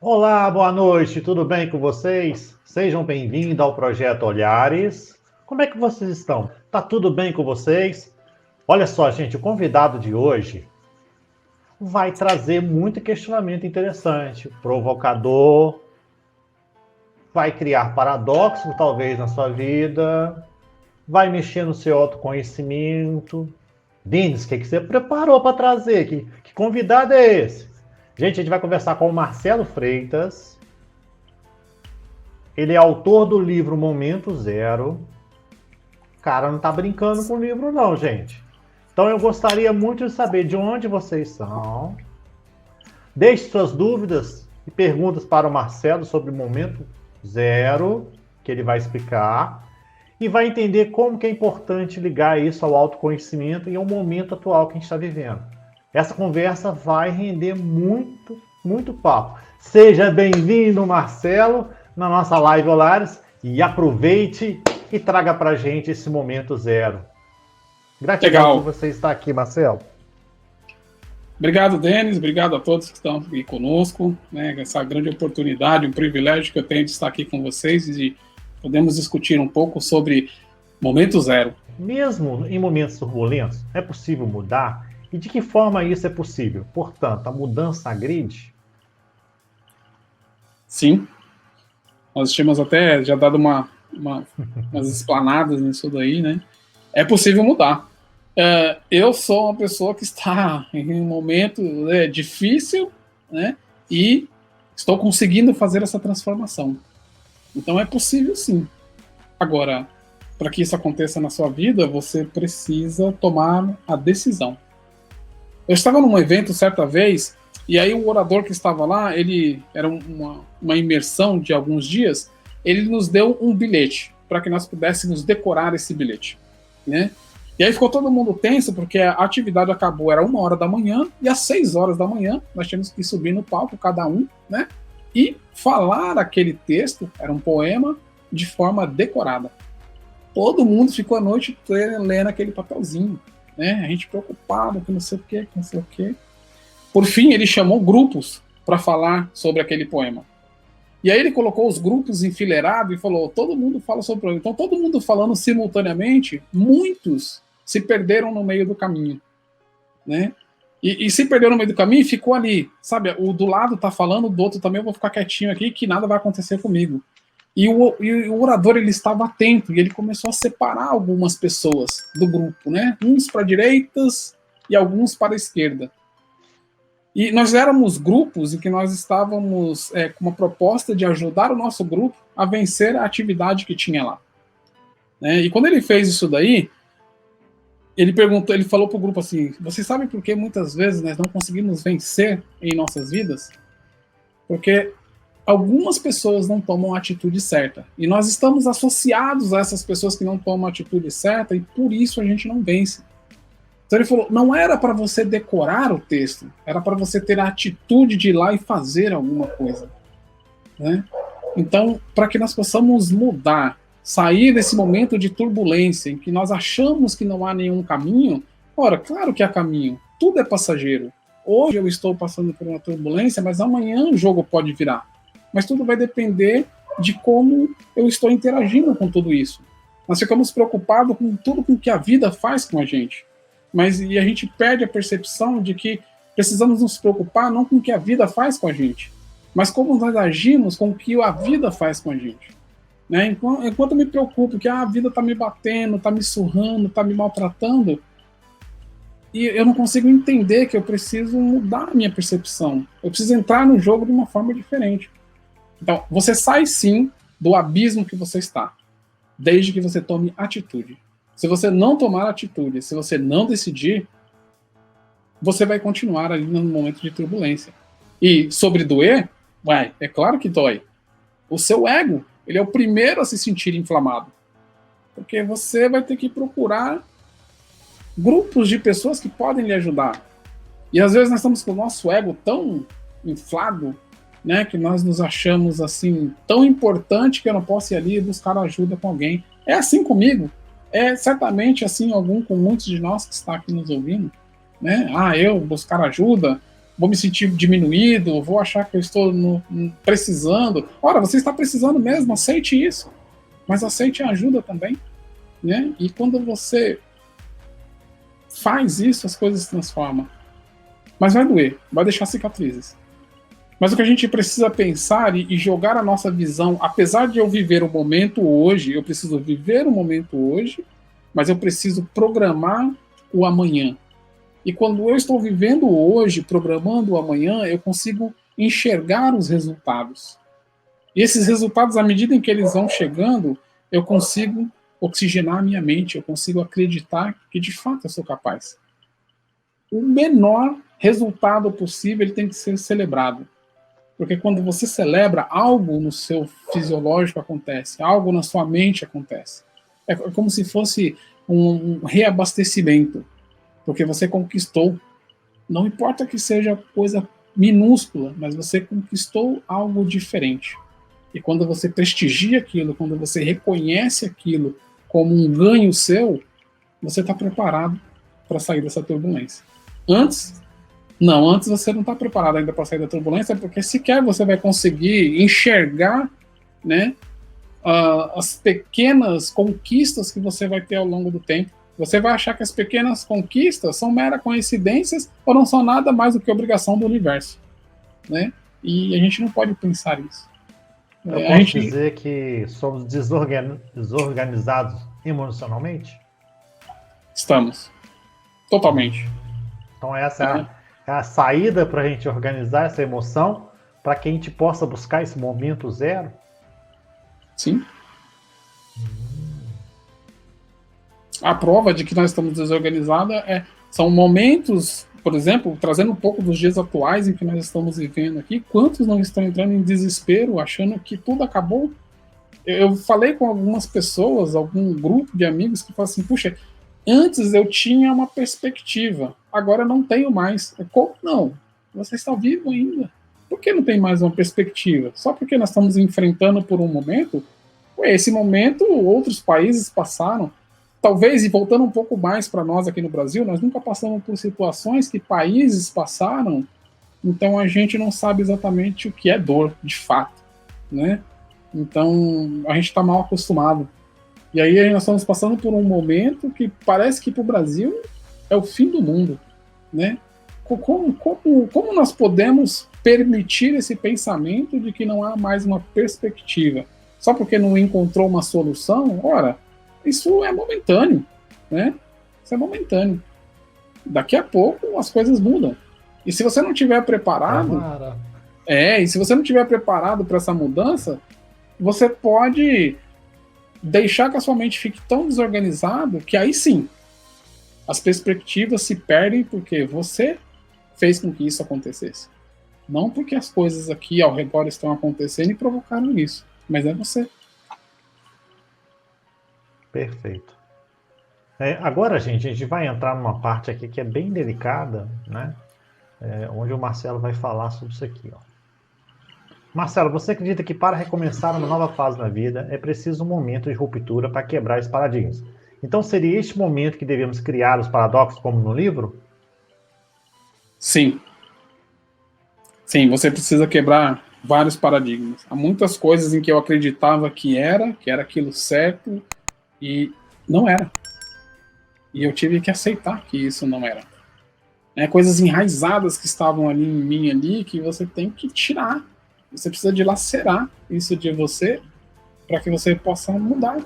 Olá, boa noite, tudo bem com vocês? Sejam bem-vindos ao Projeto Olhares. Como é que vocês estão? Tá tudo bem com vocês? Olha só, gente, o convidado de hoje vai trazer muito questionamento interessante, provocador, vai criar paradoxos talvez na sua vida, vai mexer no seu autoconhecimento. Denis, o que você preparou para trazer? Que convidado é esse? Gente, a gente vai conversar com o Marcelo Freitas. Ele é autor do livro Momento Zero. O cara não tá brincando com o livro não, gente. Então eu gostaria muito de saber de onde vocês são. Deixe suas dúvidas e perguntas para o Marcelo sobre o Momento Zero, que ele vai explicar. E vai entender como que é importante ligar isso ao autoconhecimento e ao momento atual que a gente está vivendo. Essa conversa vai render muito, muito papo. Seja bem-vindo, Marcelo, na nossa live Olares, e aproveite e traga para a gente esse momento zero. Gratidão por você estar aqui, Marcelo. Obrigado, Denis. Obrigado a todos que estão aqui conosco. Essa grande oportunidade, um privilégio que eu tenho de estar aqui com vocês e de podemos discutir um pouco sobre momento zero. Mesmo em momentos turbulentos, é possível mudar? E de que forma isso é possível? Portanto, a mudança agride? Sim. Nós tínhamos até já dado umas explanadas nisso daí, né? É possível mudar. Eu sou uma pessoa que está em um momento difícil, né? E estou conseguindo fazer essa transformação. Então é possível sim. Agora, para que isso aconteça na sua vida, você precisa tomar a decisão. Eu estava num evento certa vez, e aí o orador que estava lá, ele era uma imersão de alguns dias, ele nos deu um bilhete, para que nós pudéssemos decorar esse bilhete, né? E aí ficou todo mundo tenso, porque a atividade acabou, era 1h da manhã, e às 6h da manhã, nós tínhamos que subir no palco, cada um, né? E falar aquele texto, era um poema, de forma decorada. Todo mundo ficou a noite lendo aquele papelzinho, né? A gente preocupado com não sei o quê, com não sei o quê. Por fim, ele chamou grupos para falar sobre aquele poema. E aí ele colocou os grupos enfileirados e falou, todo mundo fala sobre o poema. Então, todo mundo falando simultaneamente, muitos se perderam no meio do caminho, né? E se perdeu no meio do caminho e ficou ali, sabe? O do lado tá falando, do outro também eu vou ficar quietinho aqui que nada vai acontecer comigo. E o orador, ele estava atento e ele começou a separar algumas pessoas do grupo, né? Uns para direitas e alguns para a esquerda. E nós éramos grupos em que nós estávamos com uma proposta de ajudar o nosso grupo a vencer a atividade que tinha lá, né? E quando ele fez isso daí, ele falou para o grupo assim, vocês sabem por que muitas vezes nós não conseguimos vencer em nossas vidas? Porque algumas pessoas não tomam a atitude certa. E nós estamos associados a essas pessoas que não tomam a atitude certa e por isso a gente não vence. Então ele falou, não era para você decorar o texto, era para você ter a atitude de ir lá e fazer alguma coisa, né? Então, para que nós possamos mudar, sair desse momento de turbulência em que nós achamos que não há nenhum caminho, ora, claro que há caminho, tudo é passageiro. Hoje eu estou passando por uma turbulência, mas amanhã o jogo pode virar. Mas tudo vai depender de como eu estou interagindo com tudo isso. Nós ficamos preocupados com tudo com que a vida faz com a gente. E a gente perde a percepção de que precisamos nos preocupar não com o que a vida faz com a gente, mas como nós agimos com o que a vida faz com a gente. Né? Enquanto eu me preocupo que a vida está me batendo, está me surrando, está me maltratando, e eu não consigo entender que eu preciso mudar a minha percepção. Eu preciso entrar no jogo de uma forma diferente. Então, você sai sim do abismo que você está, desde que você tome atitude. Se você não tomar atitude, se você não decidir, você vai continuar ali no momento de turbulência. E sobre doer, é claro que dói. O seu ego, ele é o primeiro a se sentir inflamado. Porque você vai ter que procurar grupos de pessoas que podem lhe ajudar. E às vezes nós estamos com o nosso ego tão inflado, né, que nós nos achamos assim tão importante que eu não posso ir ali e buscar ajuda com alguém. É assim comigo. É certamente assim com muitos de nós que está aqui nos ouvindo, né? Eu buscar ajuda, vou me sentir diminuído, vou achar que eu estou precisando. Ora, você está precisando mesmo, aceite isso. Mas aceite a ajuda também, né? E quando você faz isso, as coisas se transformam. Mas vai doer, vai deixar cicatrizes. Mas o que a gente precisa pensar e jogar a nossa visão, apesar de eu viver o momento hoje, eu preciso viver o momento hoje, mas eu preciso programar o amanhã. E quando eu estou vivendo hoje, programando o amanhã, eu consigo enxergar os resultados. E esses resultados, à medida em que eles vão chegando, eu consigo oxigenar a minha mente, eu consigo acreditar que de fato eu sou capaz. O menor resultado possível ele tem que ser celebrado. Porque quando você celebra, algo no seu fisiológico acontece, algo na sua mente acontece. É como se fosse um reabastecimento, porque você conquistou. Não importa que seja coisa minúscula, mas você conquistou algo diferente. E quando você prestigia aquilo, quando você reconhece aquilo como um ganho seu, você está preparado para sair dessa turbulência. Antes você não está preparado ainda para sair da turbulência, porque sequer você vai conseguir enxergar, né, as pequenas conquistas que você vai ter ao longo do tempo. Você vai achar que as pequenas conquistas são mera coincidências ou não são nada mais do que obrigação do universo, né? E a gente não pode pensar isso. Eu posso dizer que somos desorganizados emocionalmente? Estamos. Totalmente. Então essa é a saída para a gente organizar essa emoção, para que a gente possa buscar esse momento zero? Sim. A prova de que nós estamos desorganizados são momentos, por exemplo, trazendo um pouco dos dias atuais em que nós estamos vivendo aqui, quantos não estão entrando em desespero, achando que tudo acabou? Eu falei com algumas pessoas, algum grupo de amigos que falam assim, puxa, antes eu tinha uma perspectiva, agora eu não tenho mais. Como não? Você está vivo ainda. Por que não tem mais uma perspectiva? Só porque nós estamos enfrentando por um momento? Esse momento outros países passaram. Talvez, e voltando um pouco mais para nós aqui no Brasil, nós nunca passamos por situações que países passaram, então a gente não sabe exatamente o que é dor, de fato, né? Então, a gente está mal acostumado. E aí nós estamos passando por um momento que parece que para o Brasil é o fim do mundo, né? Como nós podemos permitir esse pensamento de que não há mais uma perspectiva? Só porque não encontrou uma solução? Ora, isso é momentâneo, né? Isso é momentâneo. Daqui a pouco as coisas mudam. E se você não estiver preparado, e se você não estiver preparado para essa mudança, você pode deixar que a sua mente fique tão desorganizada que aí sim, as perspectivas se perdem porque você fez com que isso acontecesse. Não porque as coisas aqui ao redor estão acontecendo e provocaram isso, mas é você. Perfeito. Agora, gente, a gente vai entrar numa parte aqui que é bem delicada, né? Onde o Marcelo vai falar sobre isso aqui, ó. Marcelo, você acredita que para recomeçar uma nova fase na vida é preciso um momento de ruptura para quebrar os paradigmas? Então seria este momento que devemos criar os paradoxos como no livro? Sim. Sim, você precisa quebrar vários paradigmas. Há muitas coisas em que eu acreditava que era aquilo certo e não era. E eu tive que aceitar que isso não era. Coisas enraizadas que estavam ali em mim ali que você tem que tirar. Você precisa dilacerar isso de você para que você possa mudar.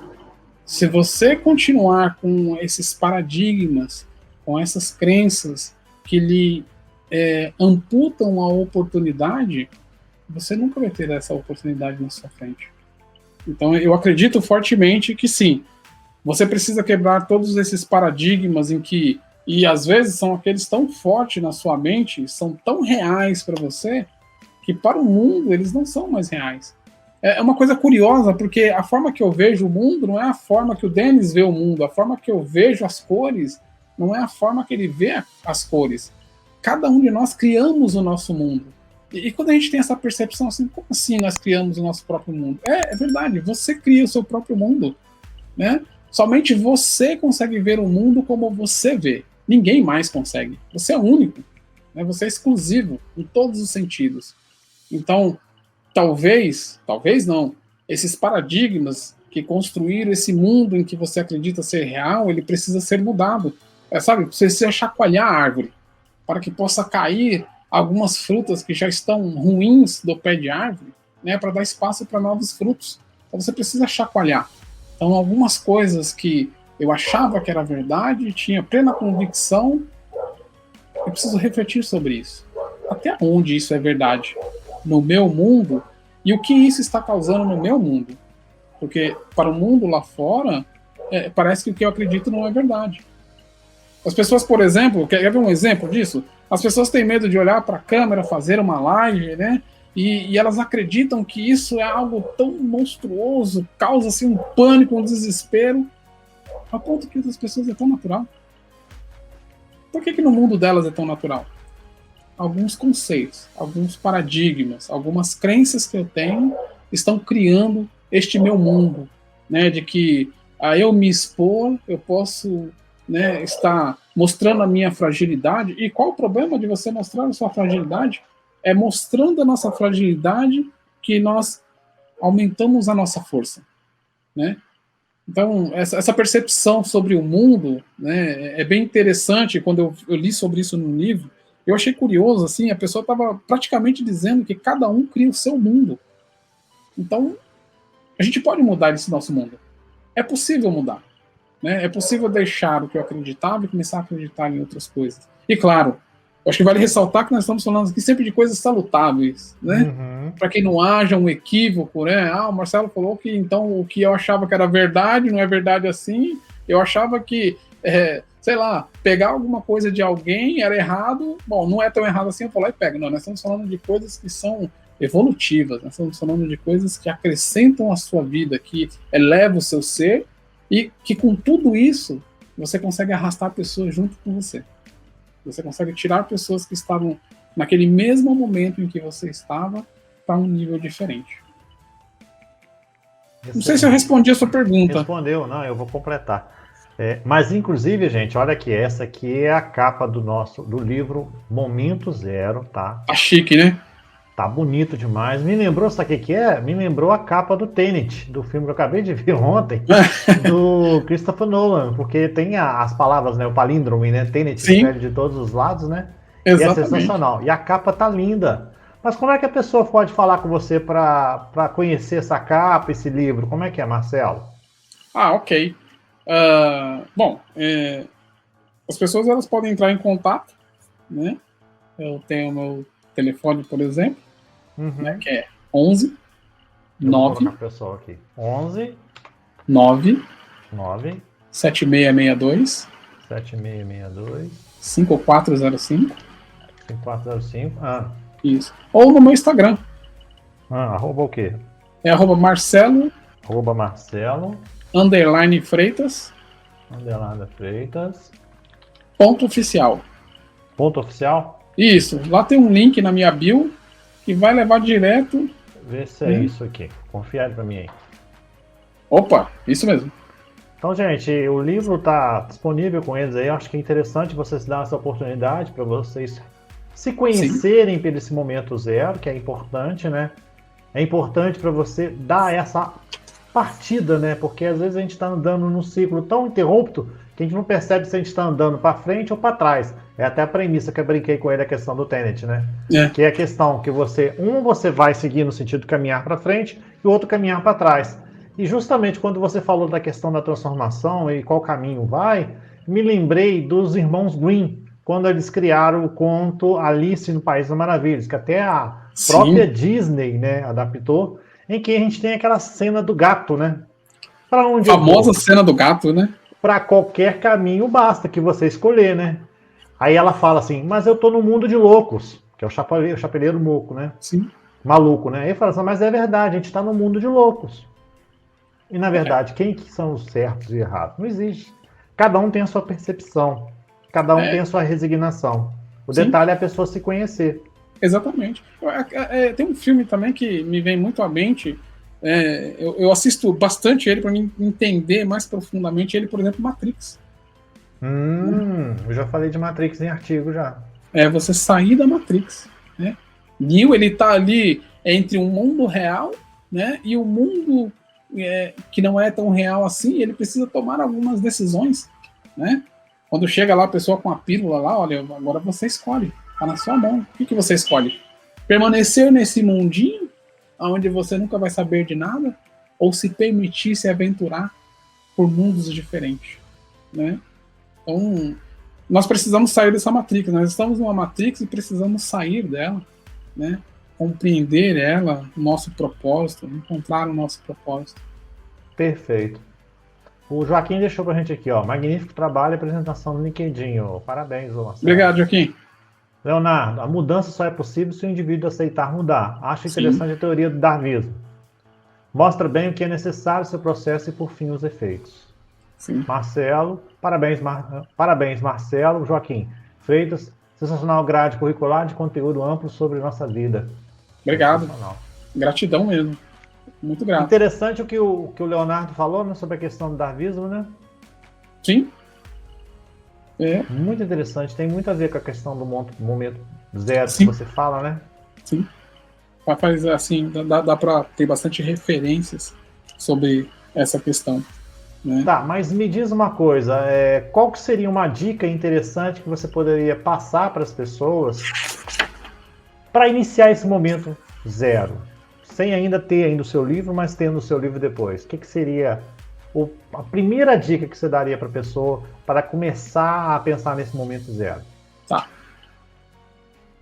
Se você continuar com esses paradigmas, com essas crenças que lhe amputam a oportunidade, você nunca vai ter essa oportunidade na sua frente. Então eu acredito fortemente que sim, você precisa quebrar todos esses paradigmas em que, e às vezes são aqueles tão fortes na sua mente, são tão reais para você, que para o mundo eles não são mais reais. É uma coisa curiosa, porque a forma que eu vejo o mundo não é a forma que o Denis vê o mundo, a forma que eu vejo as cores não é a forma que ele vê as cores. Cada um de nós criamos o nosso mundo. E quando a gente tem essa percepção assim, como assim nós criamos o nosso próprio mundo? É verdade, você cria o seu próprio mundo, né? Somente você consegue ver o mundo como você vê. Ninguém mais consegue. Você é único. né? Você é exclusivo em todos os sentidos. Então, talvez não, esses paradigmas que construíram esse mundo em que você acredita ser real, ele precisa ser mudado. Sabe, você precisa chacoalhar a árvore para que possa cair algumas frutas que já estão ruins do pé de árvore, né, para dar espaço para novos frutos. Então você precisa chacoalhar. Então algumas coisas que eu achava que era verdade, tinha plena convicção, eu preciso refletir sobre isso. Até onde isso é verdade no meu mundo e o que isso está causando no meu mundo? Porque para o mundo lá fora, parece que o que eu acredito não é verdade. As pessoas, por exemplo, quer ver um exemplo disso? As pessoas têm medo de olhar para a câmera, fazer uma live, né? E elas acreditam que isso é algo tão monstruoso, causa assim, um pânico, um desespero, a ponto que outras pessoas é tão natural. Por que no mundo delas é tão natural? Alguns conceitos, alguns paradigmas, algumas crenças que eu tenho estão criando este meu mundo, né? De que a eu me expor, eu posso, né, estar mostrando a minha fragilidade. E qual o problema de você mostrar a sua fragilidade? É mostrando a nossa fragilidade que nós aumentamos a nossa força, né? Então, essa percepção sobre o mundo, né, é bem interessante. Quando eu li sobre isso num livro, eu achei curioso, assim, a pessoa estava praticamente dizendo que cada um cria o seu mundo. Então, a gente pode mudar esse nosso mundo. É possível mudar. Né? É possível deixar o que eu acreditava e começar a acreditar em outras coisas. E claro, eu acho que vale ressaltar que nós estamos falando aqui sempre de coisas salutáveis, né? Uhum. Para que não haja um equívoco, né? O Marcelo falou que então o que eu achava que era verdade não é verdade assim. Eu achava que, sei lá, pegar alguma coisa de alguém era errado. Bom, não é tão errado assim, eu vou lá e pego. Não, nós estamos falando de coisas que são evolutivas, nós estamos falando de coisas que acrescentam a sua vida, que elevam o seu ser e que com tudo isso você consegue arrastar pessoas junto com você. Você consegue tirar pessoas que estavam naquele mesmo momento em que você estava para um nível diferente. Não sei se eu respondi a sua pergunta. Respondeu, não, eu vou completar. Mas, inclusive, gente, olha aqui, essa aqui é a capa do livro Momento Zero, tá? Tá chique, né? Tá bonito demais. Me lembrou, sabe o que é? Me lembrou a capa do Tenet, do filme que eu acabei de ver ontem, do Christopher Nolan, porque tem as palavras, né? O palíndromo, né? Tenet escreve de todos os lados, né? Exatamente. E é sensacional. E a capa tá linda. Mas como é que a pessoa pode falar com você para conhecer essa capa, esse livro? Como é que é, Marcelo? Ok. Bom, as pessoas elas podem entrar em contato, né? Eu tenho o meu telefone, por exemplo, né, que é 11 9 pessoal aqui. 11 9 7662 5405 5405. Isso. Ou no meu Instagram. Arroba o quê? É @Marcelo _Freitas ponto oficial. Ponto oficial? Isso. Lá tem um link na minha bio que vai levar direto. Vê se é isso aqui. Confere pra mim aí. Opa, isso mesmo. Então, gente, o livro está disponível com eles aí. Eu acho que é interessante vocês darem essa oportunidade para vocês se conhecerem por esse momento zero, que é importante, né? É importante para você dar essa partida, né? Porque às vezes a gente está andando num ciclo tão interrupto que a gente não percebe se a gente está andando para frente ou para trás. É até a premissa que eu brinquei com ele, a questão do Tenet, né? Que é a questão que você vai seguir no sentido de caminhar para frente e o outro caminhar para trás. E justamente quando você falou da questão da transformação e qual caminho vai, me lembrei dos irmãos Grimm, quando eles criaram o conto Alice no País das Maravilhas, que até a própria Disney, né, adaptou, em que a gente tem aquela cena do gato, né? Para onde famosa cena do gato, né? Para qualquer caminho basta que você escolher, né? Aí ela fala assim, mas eu tô no mundo de loucos, que é o chapeleiro moco, né? Sim. Maluco, né? Aí fala assim, mas é verdade, a gente tá no mundo de loucos. E, na verdade, quem que são os certos e errados? Não existe. Cada um tem a sua percepção. Cada um tem a sua resignação. O detalhe é a pessoa se conhecer. Exatamente. Tem um filme também que me vem muito à mente. Eu assisto bastante ele para me entender mais profundamente ele, por exemplo, Matrix. Eu já falei de Matrix em artigo já. é você sair da Matrix, né? Neo, ele tá ali entre um mundo real, né, e o mundo que não é tão real assim. Ele precisa tomar algumas decisões, né? Quando chega lá a pessoa com a pílula lá, olha, agora você escolhe, tá na sua mão. O que você escolhe? Permanecer nesse mundinho, onde você nunca vai saber de nada, ou se permitir se aventurar por mundos diferentes, né? Então, nós precisamos sair dessa matrix. Nós estamos numa matrix e precisamos sair dela, né? Compreender ela, nosso propósito, encontrar o nosso propósito. Perfeito. O Joaquim deixou pra gente aqui, ó. Magnífico trabalho e apresentação no LinkedIn. Ó. Parabéns, ô Marcelo. Obrigado, Joaquim. Leonardo, a mudança só é possível se o indivíduo aceitar mudar. Acho Sim. interessante a teoria do darwinismo. Mostra bem o que é necessário seu processo e, por fim, os efeitos. Sim. Marcelo, parabéns, Marcelo. Joaquim Freitas, sensacional grade curricular de conteúdo amplo sobre nossa vida. Obrigado. Gratidão mesmo. Muito grato. Interessante o que o Leonardo falou, né, sobre a questão do darwinismo, né? Sim. Muito interessante. Tem muito a ver com a questão do momento zero. Sim. Que você fala, né? Sim. Faz assim, dá para ter bastante referências sobre essa questão, né? Tá, mas me diz uma coisa, qual que seria uma dica interessante que você poderia passar para as pessoas para iniciar esse momento zero, sem ainda ter o seu livro, mas tendo o seu livro depois? O que seria a primeira dica que você daria para a pessoa para começar a pensar nesse momento zero? Tá.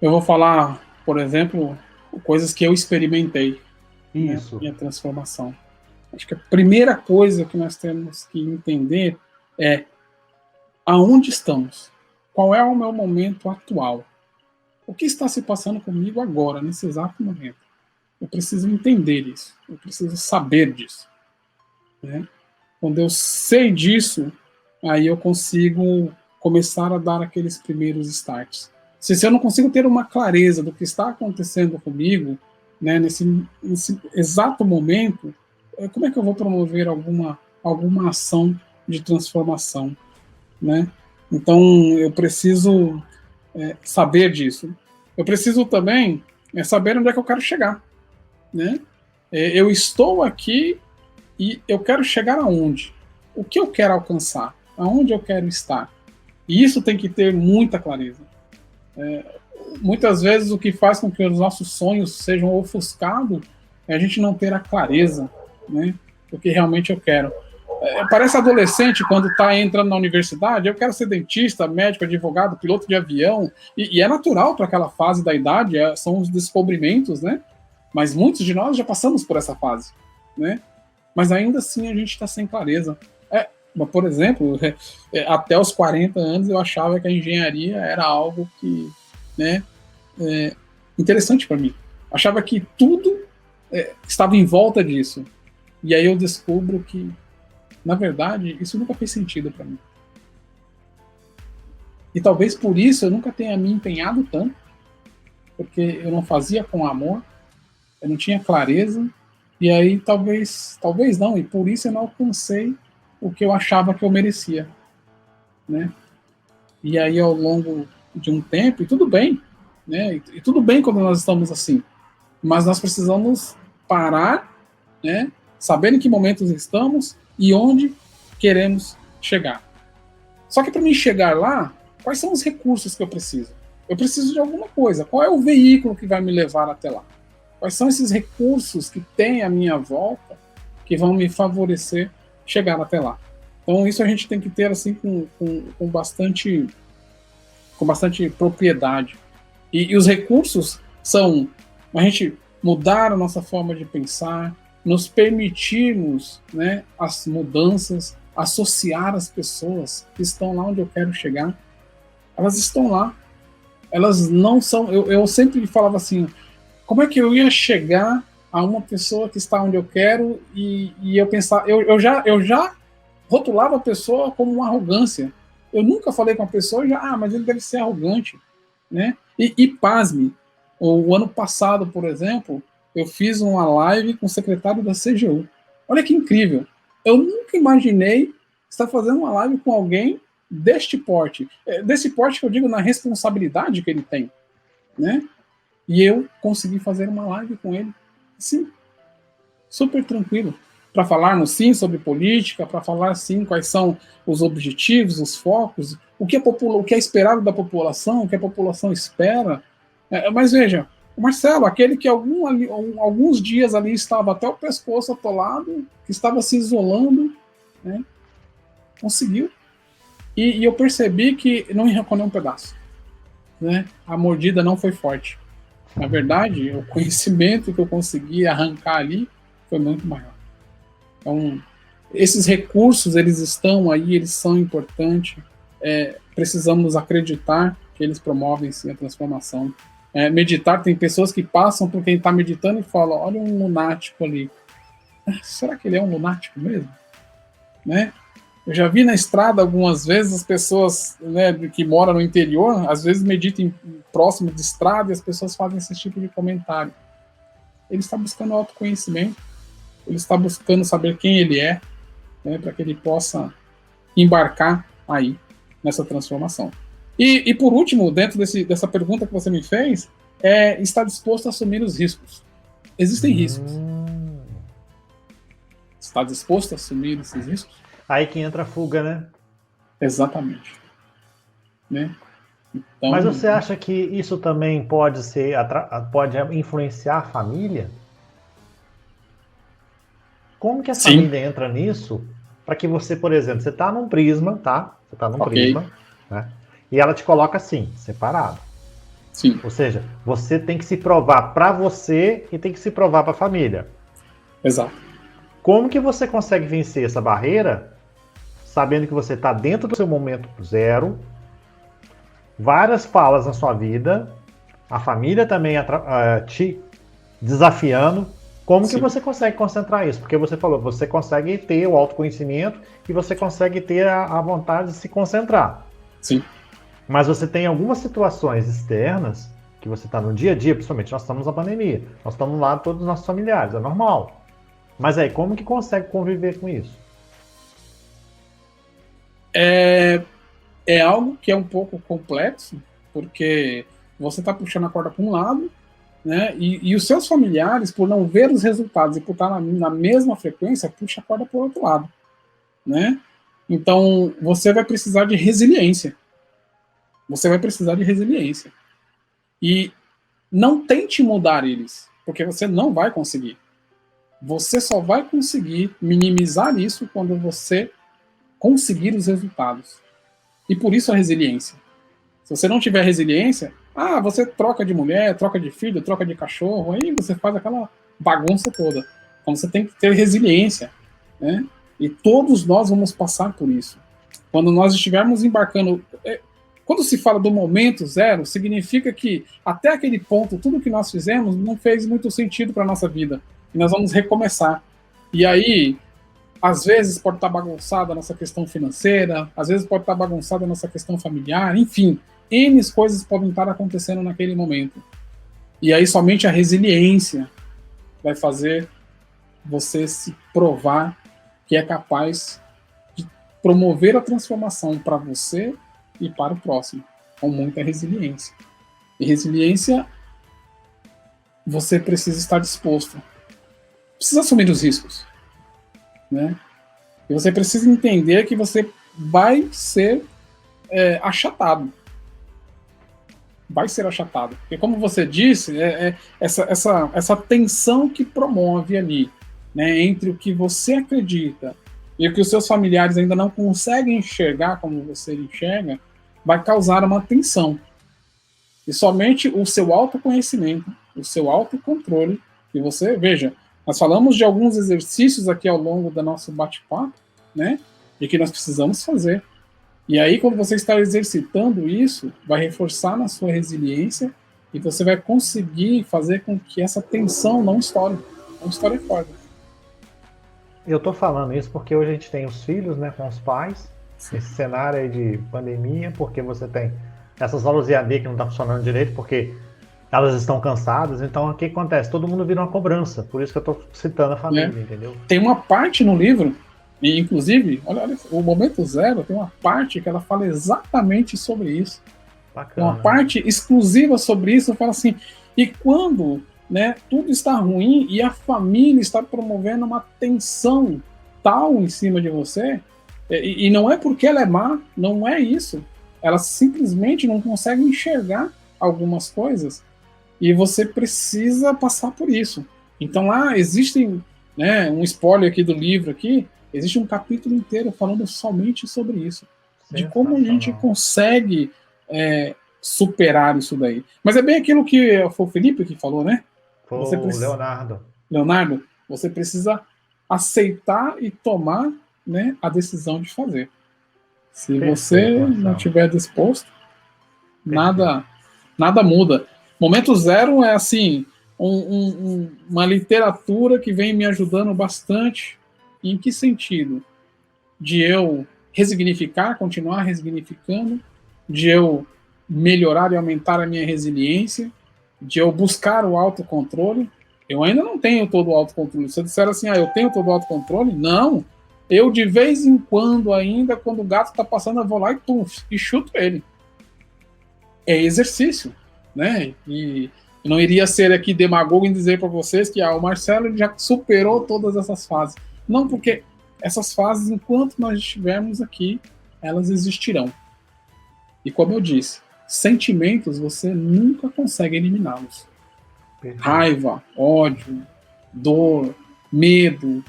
Eu vou falar, por exemplo, coisas que eu experimentei. Isso. Minha transformação. Acho que a primeira coisa que nós temos que entender é aonde estamos. Qual é o meu momento atual? O que está se passando comigo agora, nesse exato momento? Eu preciso entender isso. Eu preciso saber disso, né? Quando eu sei disso, aí eu consigo começar a dar aqueles primeiros starts. Se eu não consigo ter uma clareza do que está acontecendo comigo, né, nesse exato momento, como é que eu vou promover alguma ação de transformação, né? Então, eu preciso saber disso. Eu preciso também saber onde é que eu quero chegar, né? Eu estou aqui e eu quero chegar aonde? O que eu quero alcançar? Aonde eu quero estar? E isso tem que ter muita clareza. Muitas vezes o que faz com que os nossos sonhos sejam ofuscados é a gente não ter a clareza, né, do que realmente eu quero. Parece adolescente quando está entrando na universidade, eu quero ser dentista, médico, advogado, piloto de avião, e é natural para aquela fase da idade, são os descobrimentos, né? Mas muitos de nós já passamos por essa fase, né? Mas ainda assim a gente está sem clareza. Por exemplo, até os 40 anos eu achava que a engenharia era algo que, né, interessante para mim. Achava que tudo estava em volta disso. E aí eu descubro que, na verdade, isso nunca fez sentido para mim. E talvez por isso eu nunca tenha me empenhado tanto, porque eu não fazia com amor, eu não tinha clareza, e aí talvez não, e por isso eu não alcancei o que eu achava que eu merecia, né? E aí ao longo de um tempo, e tudo bem, né? E tudo bem quando nós estamos assim, mas nós precisamos parar, né? Saber em que momentos estamos e onde queremos chegar. Só que para mim chegar lá, quais são os recursos que eu preciso? Eu preciso de alguma coisa. Qual é o veículo que vai me levar até lá? Quais são esses recursos que tem à minha volta que vão me favorecer chegar até lá? Então isso a gente tem que ter assim com bastante propriedade. E os recursos são a gente mudar a nossa forma de pensar, nos permitirmos, né, as mudanças, associar as pessoas que estão lá onde eu quero chegar. Elas estão lá. Elas não são... Eu sempre falava assim, como é que eu ia chegar a uma pessoa que está onde eu quero e eu pensar... Eu já rotulava a pessoa como uma arrogância. Eu nunca falei com a pessoa e já... mas ele deve ser arrogante, né? E pasme, o ano passado, por exemplo, eu fiz uma live com o secretário da CGU. Olha que incrível. Eu nunca imaginei estar fazendo uma live com alguém deste porte, desse porte que eu digo na responsabilidade que ele tem, né? E eu consegui fazer uma live com ele, sim, super tranquilo, para falar no sim sobre política, para falar sim quais são os objetivos, os focos, o que é esperado da população, o que a população espera. Mas veja, o Marcelo, aquele que alguns dias ali estava até o pescoço atolado, que estava se isolando, né, conseguiu. E eu percebi que não arrancou nem um pedaço, né? A mordida não foi forte. Na verdade, o conhecimento que eu consegui arrancar ali foi muito maior. Então, esses recursos, eles estão aí, eles são importantes. Precisamos acreditar que eles promovem, sim, a transformação. Meditar, tem pessoas que passam por quem está meditando e falam, olha um lunático ali. Será que ele é um lunático mesmo? Né? Eu já vi na estrada algumas vezes as pessoas, né, que moram no interior, às vezes meditam próximo de estrada e as pessoas fazem esse tipo de comentário. Ele está buscando autoconhecimento, ele está buscando saber quem ele é, né, para que ele possa embarcar aí nessa transformação. E por último, dentro dessa pergunta que você me fez, está disposto a assumir os riscos. Existem riscos. Está disposto a assumir esses riscos? Aí que entra a fuga, né? Exatamente. Né? Então, mas você acha que isso também pode influenciar a família? Como que a família entra nisso? Para que você, por exemplo, você está num prisma, tá? Você está num prisma, né? E ela te coloca assim, separado. Sim. Ou seja, você tem que se provar para você e tem que se provar para a família. Exato. Como que você consegue vencer essa barreira, sabendo que você está dentro do seu momento zero, várias falas na sua vida, a família também te desafiando? Como que você consegue concentrar isso? Porque você falou, você consegue ter o autoconhecimento e você consegue ter a vontade de se concentrar. Sim. Mas você tem algumas situações externas que você está no dia a dia, principalmente nós estamos na pandemia, nós estamos lá todos os nossos familiares, é normal. Mas aí, como que consegue conviver com isso? É algo que é um pouco complexo, porque você está puxando a corda para um lado, né? E os seus familiares, por não ver os resultados e por estar na mesma frequência, puxa a corda para o outro lado, né? Então, você vai precisar de resiliência. Você vai precisar de resiliência. E não tente mudar eles, porque você não vai conseguir. Você só vai conseguir minimizar isso quando você conseguir os resultados. E por isso a resiliência. Se você não tiver resiliência, você troca de mulher, troca de filho, troca de cachorro, aí você faz aquela bagunça toda. Então você tem que ter resiliência, né? E todos nós vamos passar por isso. Quando nós estivermos embarcando... Quando se fala do momento zero, significa que até aquele ponto, tudo que nós fizemos não fez muito sentido para a nossa vida. E nós vamos recomeçar. E aí, às vezes pode estar bagunçada a nossa questão financeira, às vezes pode estar bagunçada a nossa questão familiar, enfim, N coisas podem estar acontecendo naquele momento. E aí somente a resiliência vai fazer você se provar que é capaz de promover a transformação para você e para o próximo, com muita resiliência. E resiliência, você precisa estar disposto. Precisa assumir os riscos, né? E você precisa entender que você vai ser achatado. Vai ser achatado. Porque, como você disse, essa tensão que promove ali, né, entre o que você acredita e o que os seus familiares ainda não conseguem enxergar como você enxerga, vai causar uma tensão. E somente o seu autoconhecimento, o seu autocontrole, e você, veja, nós falamos de alguns exercícios aqui ao longo do nosso bate-papo, né, de que nós precisamos fazer. E aí, quando você está exercitando isso, vai reforçar na sua resiliência e você vai conseguir fazer com que essa tensão não estoure fora. Eu tô falando isso porque hoje a gente tem os filhos, né, com os pais, esse cenário aí de pandemia, porque você tem essas aulas EAD que não tá funcionando direito, porque elas estão cansadas, então o que acontece? Todo mundo vira uma cobrança, por isso que eu tô citando a família, entendeu? Tem uma parte no livro E, inclusive, olha, o Momento Zero tem uma parte que ela fala exatamente sobre isso. Bacana. Uma parte exclusiva sobre isso, fala assim, e quando, né, tudo está ruim e a família está promovendo uma tensão tal em cima de você, e não é porque ela é má, não é isso. Ela simplesmente não consegue enxergar algumas coisas e você precisa passar por isso. Então lá existem, né, um spoiler aqui do livro aqui, existe um capítulo inteiro falando somente sobre isso, de como a gente consegue superar isso daí. Mas é bem aquilo que foi o Felipe que falou, né? Foi o Leonardo, você precisa aceitar e tomar, né, a decisão de fazer. Se você não estiver disposto, nada muda. Momento Zero é assim, uma literatura que vem me ajudando bastante. Em que sentido? De eu resignificar, continuar resignificando, de eu melhorar e aumentar a minha resiliência, de eu buscar o autocontrole. Eu ainda não tenho todo o autocontrole. Se eu disser assim, eu tenho todo o autocontrole, não. Eu, de vez em quando, ainda, quando o gato está passando, eu vou lá e chuto ele. É exercício, né? E não iria ser aqui demagogo em dizer para vocês que o Marcelo já superou todas essas fases. Não, porque essas fases, enquanto nós estivermos aqui, elas existirão. E como eu disse, sentimentos você nunca consegue eliminá-los. Raiva, ódio, dor, medo,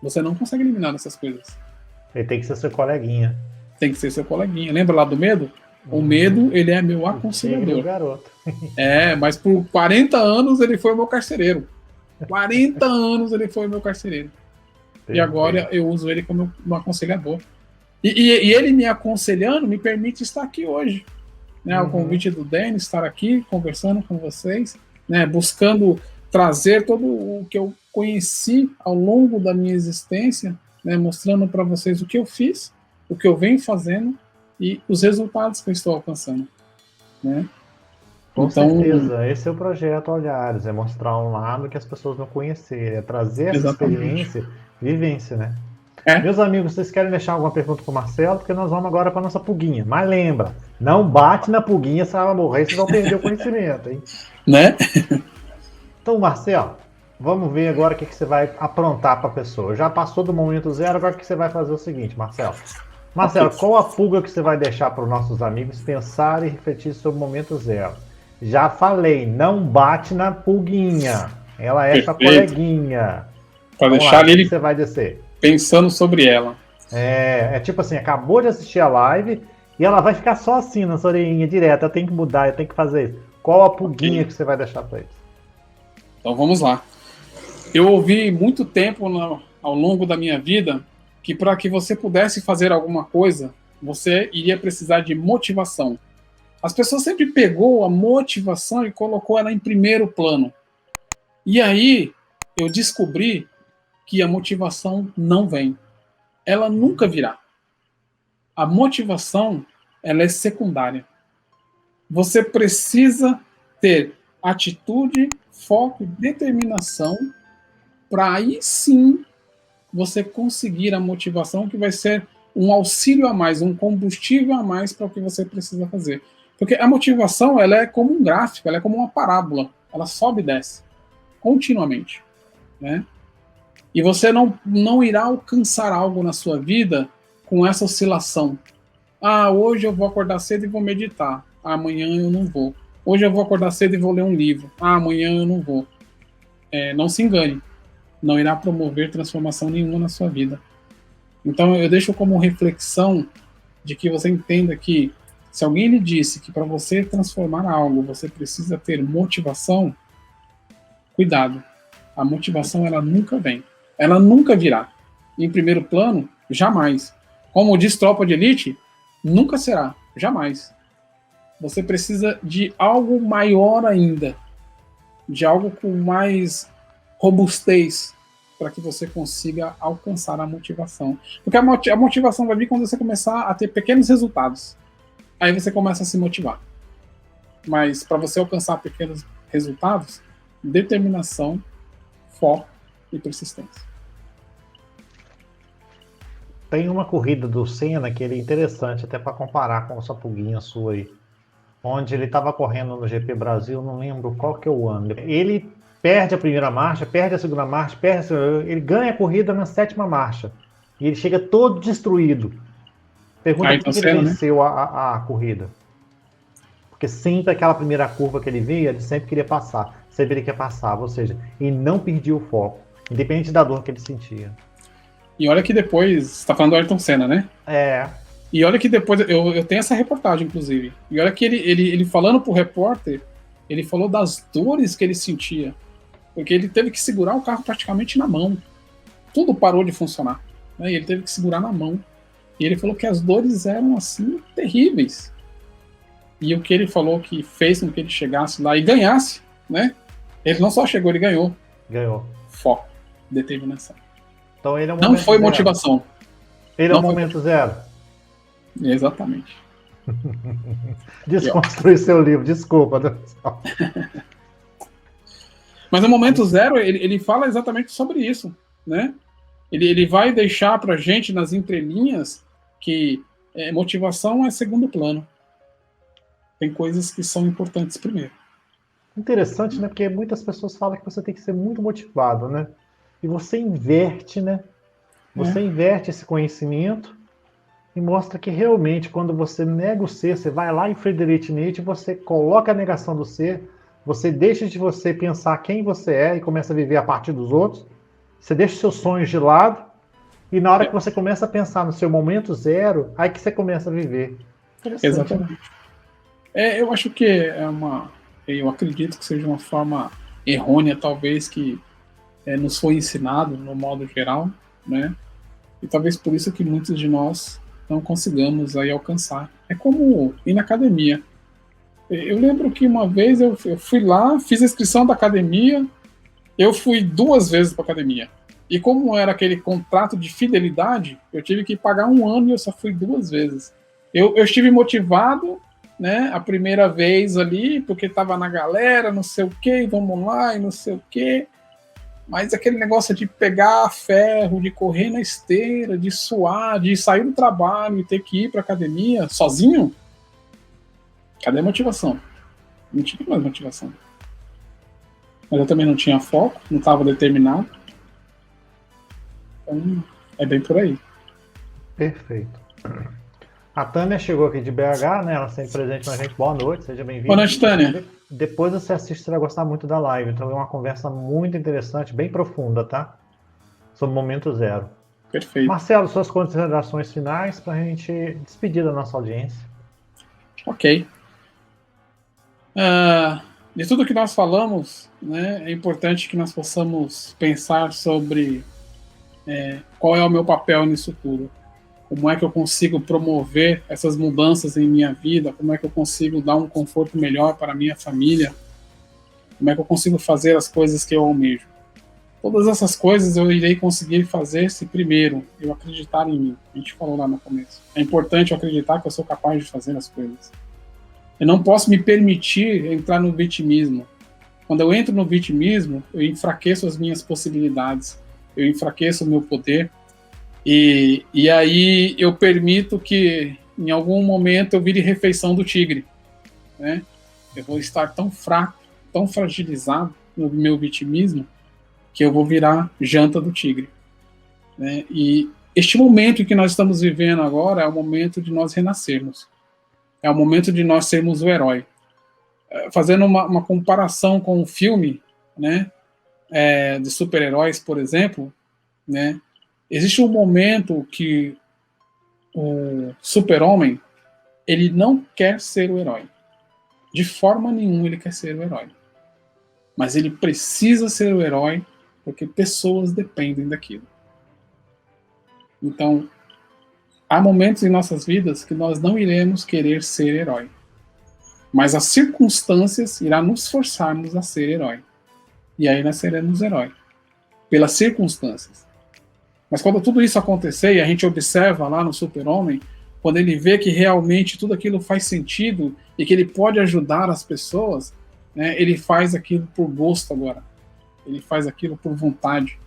você não consegue eliminar essas coisas. Ele tem que ser seu coleguinha. Tem que ser seu coleguinha. Lembra lá do medo? O medo, ele é meu aconselhador. Garoto. Mas por 40 anos ele foi o meu carcereiro. 40 anos ele foi o meu carcereiro. E agora eu uso ele como meu aconselhador. E ele me aconselhando me permite estar aqui hoje. Né? O convite do Denis, estar aqui conversando com vocês, né? Buscando trazer todo o que eu conheci ao longo da minha existência, né? Mostrando para vocês o que eu fiz, o que eu venho fazendo e os resultados que eu estou alcançando. Né? Com certeza, esse é o projeto Olhares, é mostrar um lado que as pessoas não conheceram, é trazer essa experiência, vivência, né? Meus amigos, vocês querem deixar alguma pergunta para o Marcelo? Porque nós vamos agora para nossa pulguinha. Mas lembra, não bate na pulguinha, você vai morrer, vocês vão perder o conhecimento, hein? Né? Então, Marcelo, vamos ver agora o que você vai aprontar para a pessoa. Já passou do momento zero, agora o que você vai fazer é o seguinte, Marcelo. Marcelo, qual a pulga que você vai deixar para os nossos amigos pensar e refletir sobre o momento zero? Já falei, não bate na pulguinha. Ela é sua coleguinha. Para deixar ele que você vai descer? Pensando sobre ela. É tipo assim, acabou de assistir a live e ela vai ficar só assim na sua orelhinha direto. Eu tenho que mudar, eu tenho que fazer isso. Qual a pulguinha que você vai deixar para eles? Então vamos lá. Eu ouvi muito tempo ao longo da minha vida que para que você pudesse fazer alguma coisa, você iria precisar de motivação. As pessoas sempre pegou a motivação e colocou ela em primeiro plano. E aí eu descobri que a motivação não vem. Ela nunca virá. A motivação, ela é secundária. Você precisa ter atitude, foco e determinação para aí sim você conseguir a motivação que vai ser um auxílio a mais, um combustível a mais para o que você precisa fazer. Porque a motivação, ela é como um gráfico, ela é como uma parábola. Ela sobe e desce continuamente, né? E você não irá alcançar algo na sua vida com essa oscilação. Hoje eu vou acordar cedo e vou meditar. Amanhã eu não vou. Hoje eu vou acordar cedo e vou ler um livro. Amanhã eu não vou. Não se engane. Não irá promover transformação nenhuma na sua vida. Então eu deixo como reflexão de que você entenda que se alguém lhe disse que para você transformar algo você precisa ter motivação, cuidado. A motivação ela nunca vem. Ela nunca virá. Em primeiro plano, jamais. Como diz Tropa de Elite, nunca será. Jamais. Você precisa de algo maior ainda. De algo com mais robustez para que você consiga alcançar a motivação. Porque a motivação vai vir quando você começar a ter pequenos resultados. Aí você começa a se motivar. Mas para você alcançar pequenos resultados, determinação, foco e persistência. Tem uma corrida do Senna que ele é interessante, até para comparar com essa pulguinha sua aí. Onde ele estava correndo no GP Brasil, não lembro qual que é o ano. Ele perde a primeira marcha, perde a segunda marcha, ele ganha a corrida na 7ª marcha. E ele chega todo destruído. Pergunta por que ele venceu a corrida. Porque sempre aquela primeira curva que ele via, ele sempre queria passar. Sempre ele quer passar, ou seja, ele não perdia o foco, independente da dor que ele sentia. E olha que depois, você tá falando do Ayrton Senna, né? É. E olha que depois, eu tenho essa reportagem, inclusive. E olha que ele falando pro repórter, ele falou das dores que ele sentia. Porque ele teve que segurar o carro praticamente na mão. Tudo parou de funcionar. Né? E ele teve que segurar na mão. E ele falou que as dores eram, assim, terríveis. E o que ele falou que fez com que ele chegasse lá e ganhasse, né? Ele não só chegou, ele ganhou. Ganhou. Foco. Determinação. Então ele é um não foi zero. Motivação. Ele é um momento zero. Exatamente. Desconstrui seu livro, desculpa. Mas no momento zero, ele fala exatamente sobre isso, né? Ele vai deixar pra gente nas entrelinhas que motivação é segundo plano. Tem coisas que são importantes primeiro. Interessante, né? Porque muitas pessoas falam que você tem que ser muito motivado, né? E você inverte, né? Você inverte esse conhecimento e mostra que realmente, quando você nega o ser, você vai lá em Friedrich Nietzsche, você coloca a negação do ser, você deixa de você pensar quem você é e começa a viver a partir dos outros, você deixa os seus sonhos de lado, e na hora que você começa a pensar no seu momento zero, aí que você começa a viver. Exatamente. Eu acho que eu acredito que seja uma forma errônea, talvez, que nos foi ensinado, no modo geral, né? E talvez por isso que muitos de nós não consigamos aí alcançar. É como ir na academia. Eu lembro que uma vez eu fui lá, fiz a inscrição da academia, eu fui 2 vezes para a academia. E como era aquele contrato de fidelidade, eu tive que pagar 1 ano e eu só fui 2 vezes. Eu estive motivado, né, a primeira vez ali, porque estava na galera, não sei o quê, vamos lá, e não sei o quê. Mas aquele negócio de pegar ferro, de correr na esteira, de suar, de sair do trabalho e ter que ir para a academia sozinho, cadê a motivação? Não tinha mais motivação. Mas eu também não tinha foco, não estava determinado. Então, é bem por aí. Perfeito. A Tânia chegou aqui de BH, né? Ela sempre presente com a gente. Boa noite, seja bem-vinda. Boa noite, Tânia. Depois você assiste, você vai gostar muito da live. Então é uma conversa muito interessante, bem profunda, tá? Sobre o momento zero. Perfeito. Marcelo, suas considerações finais para a gente despedir da nossa audiência. Ok. De tudo que nós falamos, né, é importante que nós possamos pensar sobre qual é o meu papel nisso tudo. Como é que eu consigo promover essas mudanças em minha vida? Como é que eu consigo dar um conforto melhor para a minha família? Como é que eu consigo fazer as coisas que eu almejo? Todas essas coisas eu irei conseguir fazer se primeiro eu acreditar em mim. A gente falou lá no começo. É importante eu acreditar que eu sou capaz de fazer as coisas. Eu não posso me permitir entrar no vitimismo. Quando eu entro no vitimismo, eu enfraqueço as minhas possibilidades. Eu enfraqueço o meu poder. E aí eu permito que em algum momento eu vire refeição do tigre, né? Eu vou estar tão fraco, tão fragilizado no meu vitimismo, que eu vou virar janta do tigre, né? E este momento em que nós estamos vivendo agora é o momento de nós renascermos, é o momento de nós sermos o herói. Fazendo uma comparação com o filme, né, de super-heróis, por exemplo, né? Existe um momento que o super-homem, ele não quer ser o herói. De forma nenhuma ele quer ser o herói. Mas ele precisa ser o herói porque pessoas dependem daquilo. Então, há momentos em nossas vidas que nós não iremos querer ser herói. Mas as circunstâncias irão nos forçarmos a ser herói. E aí nós seremos herói. Pelas circunstâncias. Mas quando tudo isso acontecer, e a gente observa lá no Super-Homem, quando ele vê que realmente tudo aquilo faz sentido e que ele pode ajudar as pessoas, né, ele faz aquilo por gosto agora. Ele faz aquilo por vontade,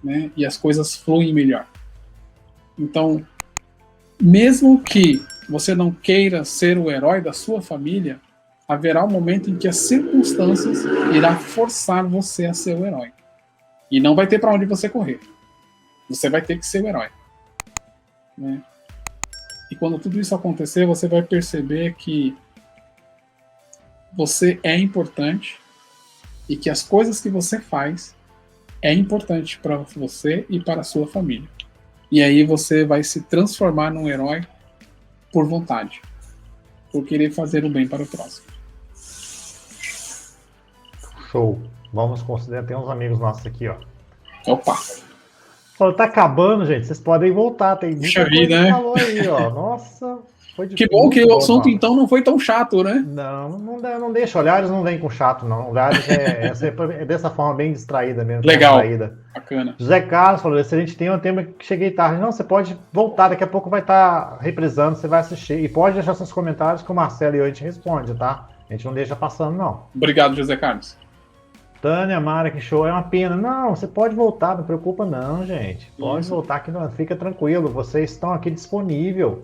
né, e as coisas fluem melhor. Então, mesmo que você não queira ser o herói da sua família, haverá um momento em que as circunstâncias irá forçar você a ser o herói. E não vai ter para onde você correr. Você vai ter que ser o herói. Né? E quando tudo isso acontecer, você vai perceber que você é importante e que as coisas que você faz é importante para você e para a sua família. E aí você vai se transformar num herói por vontade, por querer fazer o bem para o próximo. Show. Vamos considerar, tem uns amigos nossos aqui, ó. Opa! Falou, tá acabando, gente. Vocês podem voltar. Tem muita Puxa coisa vida, que né? falou aí, ó. Nossa, foi Que bom que o assunto, nossa. então, não foi tão chato, né? Não deixa. Olhares não vem com chato, não. Olhares é dessa forma bem distraída mesmo. Legal. Distraída. Bacana. José Carlos falou, excelente tema, que cheguei tarde. Não, você pode voltar, daqui a pouco vai estar reprisando, você vai assistir. E pode deixar seus comentários que o Marcelo e eu a gente responde, tá? A gente não deixa passando, não. Obrigado, José Carlos. Tânia, Mara, que show, é uma pena. Não, você pode voltar, não preocupa não, gente. Pode voltar que não, fica tranquilo, vocês estão aqui disponível.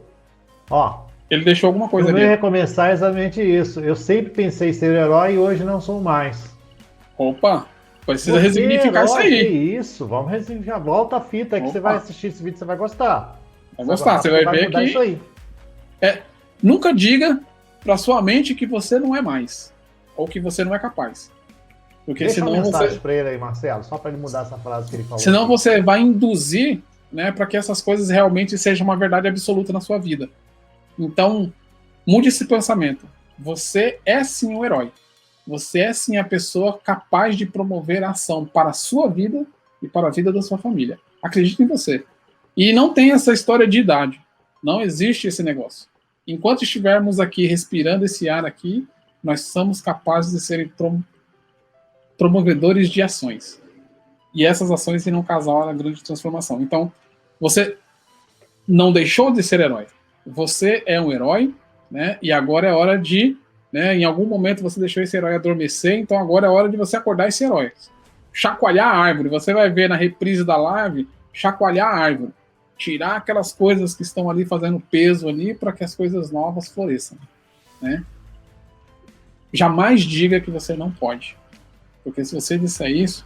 Ó. Ele deixou alguma coisa ali. Eu ia recomeçar exatamente isso. Eu sempre pensei ser herói e hoje não sou mais. Opa, precisa resignificar isso aí. Que isso, vamos resignificar. Volta a fita que você vai assistir esse vídeo, você vai gostar. Vai gostar, você vai ver que... Isso aí. Nunca diga pra sua mente que você não é mais. Ou que você não é capaz. Porque Deixa senão uma mensagem você... pra ele aí, Marcelo, só para ele mudar essa frase que ele falou. Senão você vai induzir, né, para que essas coisas realmente sejam uma verdade absoluta na sua vida. Então, mude esse pensamento. Você é sim um herói. Você é sim a pessoa capaz de promover a ação para a sua vida e para a vida da sua família. Acredite em você. E não tem essa história de idade. Não existe esse negócio. Enquanto estivermos aqui respirando esse ar aqui, nós somos capazes de serem promovedores de ações. E essas ações irão causar uma grande transformação. Então, você não deixou de ser herói. Você é um herói, né? E agora é hora de... Né, em algum momento você deixou esse herói adormecer, então agora é hora de você acordar esse herói. Chacoalhar a árvore. Você vai ver na reprise da live, chacoalhar a árvore. Tirar aquelas coisas que estão ali fazendo peso ali para que as coisas novas floresçam. Né? Jamais diga que você não pode. Porque se você disser isso,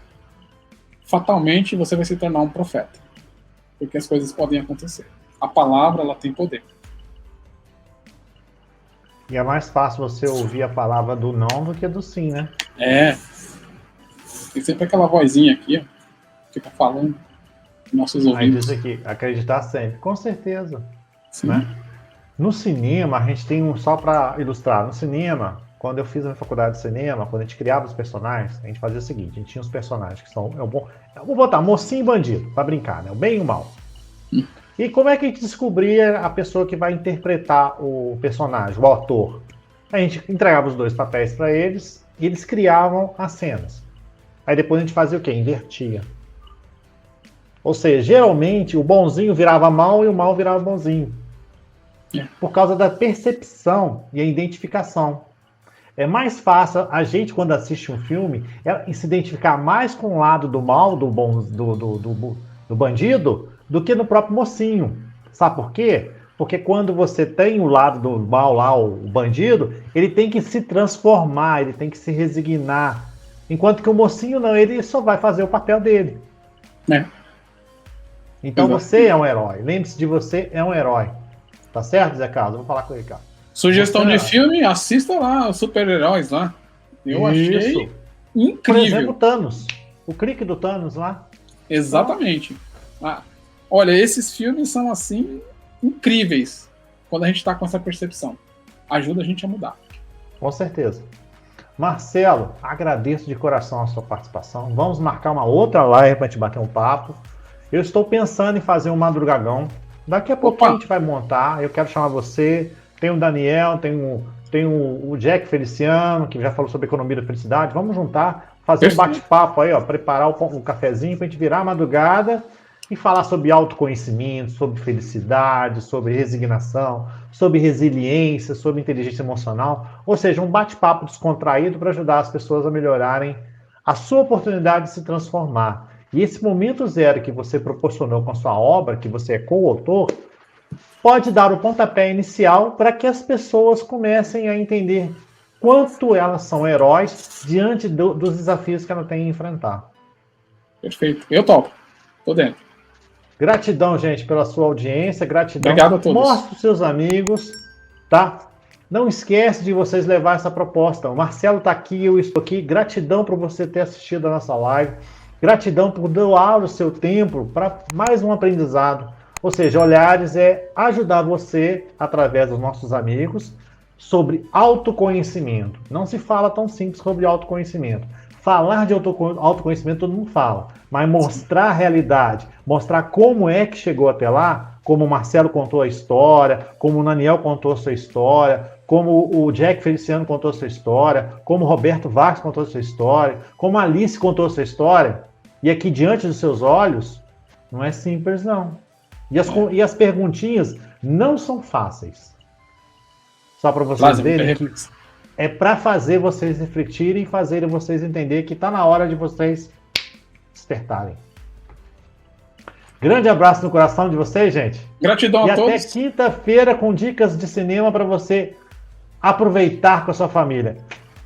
fatalmente você vai se tornar um profeta. Porque as coisas podem acontecer. A palavra, ela tem poder. E é mais fácil você ouvir a palavra do não do que do sim, né? É. Tem sempre aquela vozinha aqui, ó, que fica falando nos nossos ouvidos. Aí diz aqui, acreditar sempre. Com certeza. Sim. Né? No cinema, a gente tem só para ilustrar, no cinema, quando eu fiz a minha faculdade de cinema, quando a gente criava os personagens, a gente fazia o seguinte, a gente tinha os personagens que são, eu vou botar mocinho e bandido, para brincar, né? O bem e o mal. E como é que a gente descobria a pessoa que vai interpretar o personagem, o autor? A gente entregava os dois papéis para eles e eles criavam as cenas. Aí depois a gente fazia o quê? Invertia. Ou seja, geralmente o bonzinho virava mal e o mal virava bonzinho. Por causa da percepção e a identificação. É mais fácil a gente, quando assiste um filme, se identificar mais com o lado do mal, do bandido, do que no próprio mocinho. Sabe por quê? Porque quando você tem o lado do mal lá, o bandido, ele tem que se transformar, ele tem que se resignar. Enquanto que o mocinho não, ele só vai fazer o papel dele. É. Então você é um herói. Lembre-se de você é um herói. Tá certo, Zé Carlos? Vou falar com ele, cara. Sugestão de filme, assista lá os super-heróis lá. Eu achei incrível. Por exemplo, Thanos. O clique do Thanos lá. Exatamente. Olha, esses filmes são assim incríveis quando a gente está com essa percepção. Ajuda a gente a mudar. Com certeza. Marcelo, agradeço de coração a sua participação. Vamos marcar uma outra live para a gente bater um papo. Eu estou pensando em fazer um madrugagão. Daqui a pouco a gente vai montar. Eu quero chamar você. Tem o Daniel, tem o Jack Feliciano, que já falou sobre economia da felicidade. Vamos juntar, fazer um bate-papo aí, ó, preparar o cafezinho para a gente virar a madrugada e falar sobre autoconhecimento, sobre felicidade, sobre resignação, sobre resiliência, sobre inteligência emocional. Ou seja, um bate-papo descontraído para ajudar as pessoas a melhorarem a sua oportunidade de se transformar. E esse momento zero que você proporcionou com a sua obra, que você é coautor, pode dar o pontapé inicial para que as pessoas comecem a entender quanto elas são heróis diante dos desafios que ela tem a enfrentar. Perfeito. Eu topo. Tô dentro. Gratidão, gente, pela sua audiência. Gratidão. Obrigado a todos. Mostre os seus amigos, tá? Não esquece de vocês levar essa proposta. O Marcelo está aqui, eu estou aqui. Gratidão por você ter assistido a nossa live. Gratidão por doar o seu tempo para mais um aprendizado. Ou seja, Olhares é ajudar você, através dos nossos amigos, sobre autoconhecimento. Não se fala tão simples sobre autoconhecimento. Falar de autoconhecimento todo mundo fala, mas mostrar a realidade, mostrar como é que chegou até lá, como o Marcelo contou a história, como o Naniel contou a sua história, como o Jack Feliciano contou a sua história, como o Roberto Vargas contou a sua história, como a Alice contou a sua história, e aqui diante dos seus olhos, não é simples não. E as perguntinhas não são fáceis. Só para vocês verem que é para fazer vocês refletirem e fazerem vocês entenderem que está na hora de vocês despertarem. Grande abraço no coração de vocês, gente. Gratidão a todos. E até quinta-feira com dicas de cinema para você aproveitar com a sua família.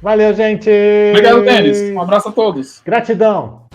Valeu, gente! Obrigado, Denis. Um abraço a todos. Gratidão.